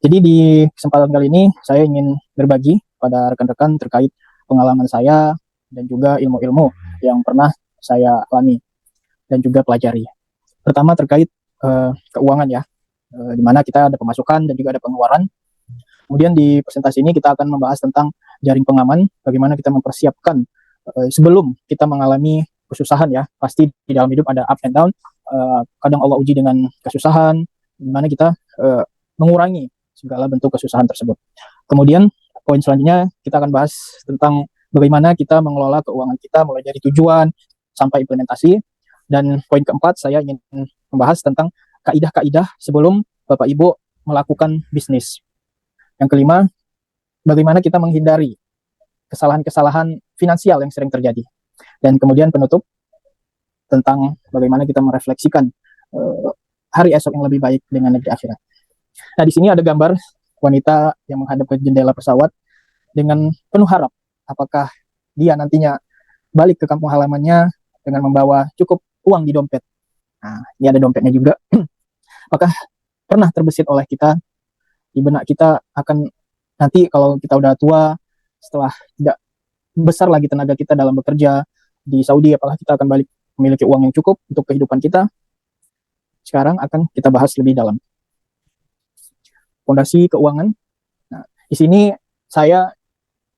Jadi di kesempatan kali ini saya ingin berbagi pada rekan-rekan terkait pengalaman saya dan juga ilmu-ilmu yang pernah saya alami dan juga pelajari. Pertama terkait keuangan ya, di mana kita ada pemasukan dan juga ada pengeluaran. Kemudian di presentasi ini kita akan membahas tentang jaring pengaman, bagaimana kita mempersiapkan sebelum kita mengalami kesusahan ya. Pasti di dalam hidup ada up and down. Kadang Allah uji dengan kesusahan, di mana kita mengurangi segala bentuk kesusahan tersebut. Kemudian poin selanjutnya kita akan bahas tentang bagaimana kita mengelola keuangan kita mulai dari tujuan sampai implementasi. Dan poin keempat saya ingin membahas tentang kaidah-kaidah sebelum Bapak Ibu melakukan bisnis. Yang kelima, bagaimana kita menghindari kesalahan-kesalahan finansial yang sering terjadi. Dan kemudian penutup tentang bagaimana kita merefleksikan hari esok yang lebih baik dengan negeri akhirat. Nah, di sini ada gambar wanita yang menghadap ke jendela pesawat dengan penuh harap apakah dia nantinya balik ke kampung halamannya dengan membawa cukup uang di dompet. Nah, ini ada dompetnya juga. Apakah pernah terbesit oleh kita di benak kita akan nanti kalau kita udah tua, setelah tidak besar lagi tenaga kita dalam bekerja di Saudi, apakah kita akan balik memiliki uang yang cukup untuk kehidupan kita? Sekarang akan kita bahas lebih dalam. Fondasi keuangan. Nah, di sini saya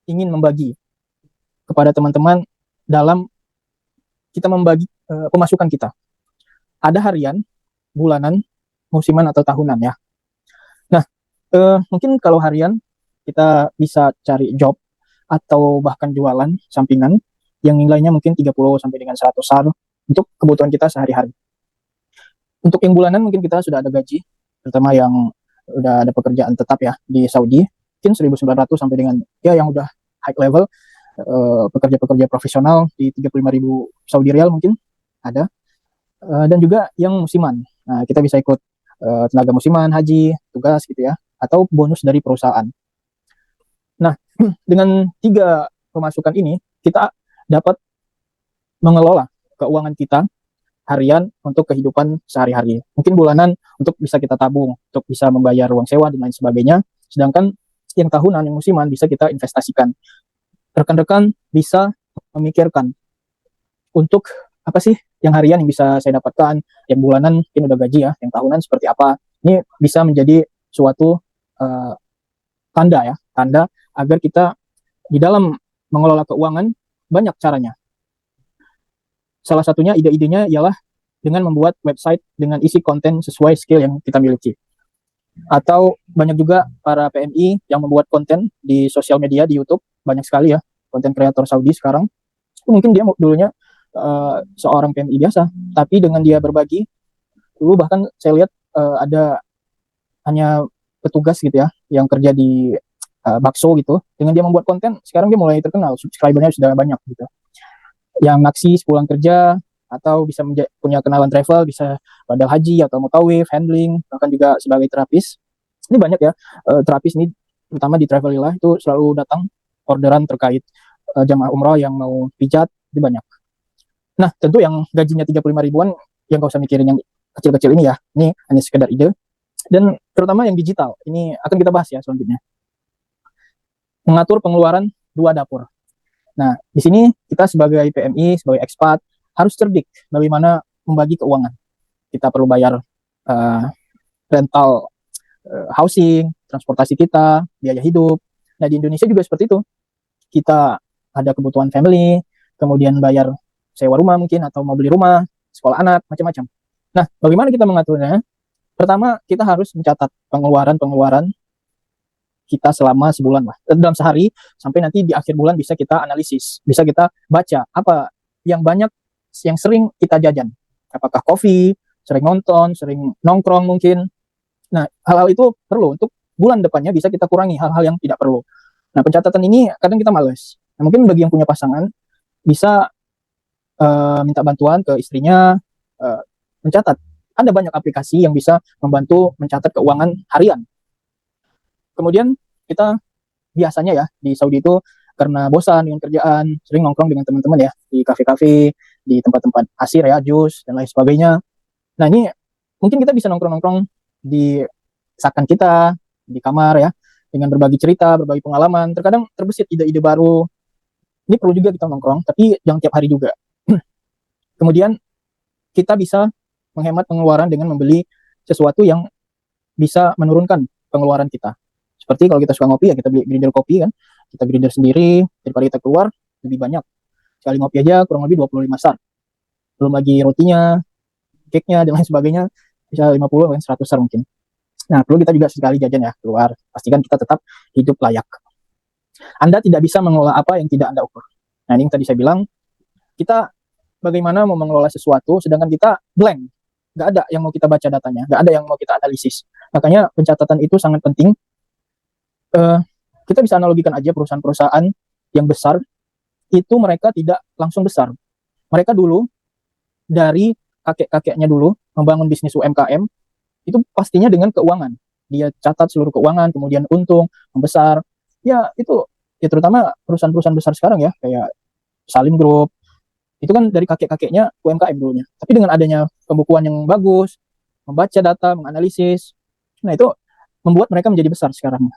ingin membagi kepada teman-teman dalam kita membagi pemasukan kita. Ada harian, bulanan, musiman atau tahunan ya. Nah, mungkin kalau harian kita bisa cari job atau bahkan jualan sampingan yang nilainya mungkin 30 sampai dengan 100 SAR untuk kebutuhan kita sehari-hari. Untuk yang bulanan mungkin kita sudah ada gaji, terutama yang udah ada pekerjaan tetap ya di Saudi, mungkin 1.900 sampai dengan ya yang udah high level, pekerja-pekerja profesional di 35.000 Saudi Rial mungkin ada. Dan juga yang musiman. Nah, kita bisa ikut tenaga musiman, haji, tugas gitu ya, atau bonus dari perusahaan. Nah, dengan 3 pemasukan ini, kita dapat mengelola keuangan kita harian untuk kehidupan sehari-hari. Mungkin bulanan untuk bisa kita tabung, untuk bisa membayar uang sewa dan lain sebagainya. Sedangkan yang tahunan, yang musiman bisa kita investasikan. Rekan-rekan bisa memikirkan untuk apa sih yang harian yang bisa saya dapatkan, yang bulanan mungkin udah gaji ya, yang tahunan seperti apa. Ini bisa menjadi suatu tanda ya, tanda agar kita di dalam mengelola keuangan banyak caranya. Salah satunya ide-idenya ialah dengan membuat website dengan isi konten sesuai skill yang kita miliki. Atau banyak juga para PMI yang membuat konten di sosial media, di YouTube, banyak sekali ya konten kreator Saudi sekarang. Mungkin dia dulunya seorang PMI biasa, tapi dengan dia berbagi, dulu bahkan saya lihat ada hanya petugas gitu ya yang kerja di bakso gitu, dengan dia membuat konten sekarang dia mulai terkenal, subscribernya sudah banyak gitu. Yang naksi sepulang kerja atau bisa punya kenalan travel, bisa badal haji atau mutawif, handling, bahkan juga sebagai terapis. Ini banyak ya terapis ini, terutama di Travelillah itu selalu datang orderan terkait jamaah umroh yang mau pijat, itu banyak. Nah, tentu yang gajinya 35 ribuan yang gak usah mikirin yang kecil-kecil ini ya. Ini hanya sekedar ide. Dan terutama yang digital, ini akan kita bahas ya selanjutnya. Mengatur pengeluaran 2 dapur. Nah, di sini kita sebagai PMI, sebagai ekspat, harus cerdik bagaimana membagi keuangan. Kita perlu bayar rental housing, transportasi kita, biaya hidup. Nah, di Indonesia juga seperti itu. Kita ada kebutuhan family, kemudian bayar sewa rumah mungkin, atau mau beli rumah, sekolah anak, macam-macam. Nah, bagaimana kita mengaturnya? Pertama, kita harus mencatat pengeluaran-pengeluaran kita selama sebulan lah, dalam sehari, sampai nanti di akhir bulan bisa kita analisis, bisa kita baca apa yang banyak, yang sering kita jajan, apakah kopi, sering nonton, sering nongkrong mungkin. Nah, hal-hal itu perlu untuk bulan depannya bisa kita kurangi hal-hal yang tidak perlu. Nah, pencatatan ini kadang kita males. Nah, mungkin bagi yang punya pasangan bisa minta bantuan ke istrinya mencatat. Ada banyak aplikasi yang bisa membantu mencatat keuangan harian. Kemudian kita biasanya ya di Saudi itu karena bosan dengan kerjaan, sering nongkrong dengan teman-teman ya di kafe-kafe, di tempat-tempat asir ya, jus dan lain sebagainya. Nah, ini mungkin kita bisa nongkrong-nongkrong di sakan kita, di kamar ya, dengan berbagi cerita, berbagi pengalaman. Terkadang terbesit ide-ide baru. Ini perlu juga kita nongkrong, tapi jangan tiap hari juga. Kemudian kita bisa menghemat pengeluaran dengan membeli sesuatu yang bisa menurunkan pengeluaran kita. Seperti kalau kita suka ngopi ya kita beli grinder kopi kan, kita grinder sendiri daripada kita keluar lebih banyak. Sekali ngopi aja kurang lebih 25 sar. Belum lagi rotinya, cake-nya dan lain sebagainya bisa 50 bahkan 100 sar mungkin. Nah, perlu kita juga sekali jajan ya keluar. Pastikan kita tetap hidup layak. Anda tidak bisa mengelola apa yang tidak Anda ukur. Nah, ini yang tadi saya bilang, kita bagaimana mau mengelola sesuatu sedangkan kita blank. Nggak ada yang mau kita baca datanya, nggak ada yang mau kita analisis. Makanya pencatatan itu sangat penting. Kita bisa analogikan aja perusahaan-perusahaan yang besar, itu mereka tidak langsung besar. Mereka dulu, dari kakek-kakeknya dulu, membangun bisnis UMKM, itu pastinya dengan keuangan. Dia catat seluruh keuangan, kemudian untung, membesar. Ya, itu ya terutama perusahaan-perusahaan besar sekarang ya, kayak Salim Group, itu kan dari kakek-kakeknya UMKM dulunya. Tapi dengan adanya pembukuan yang bagus, membaca data, menganalisis, nah itu membuat mereka menjadi besar sekarang.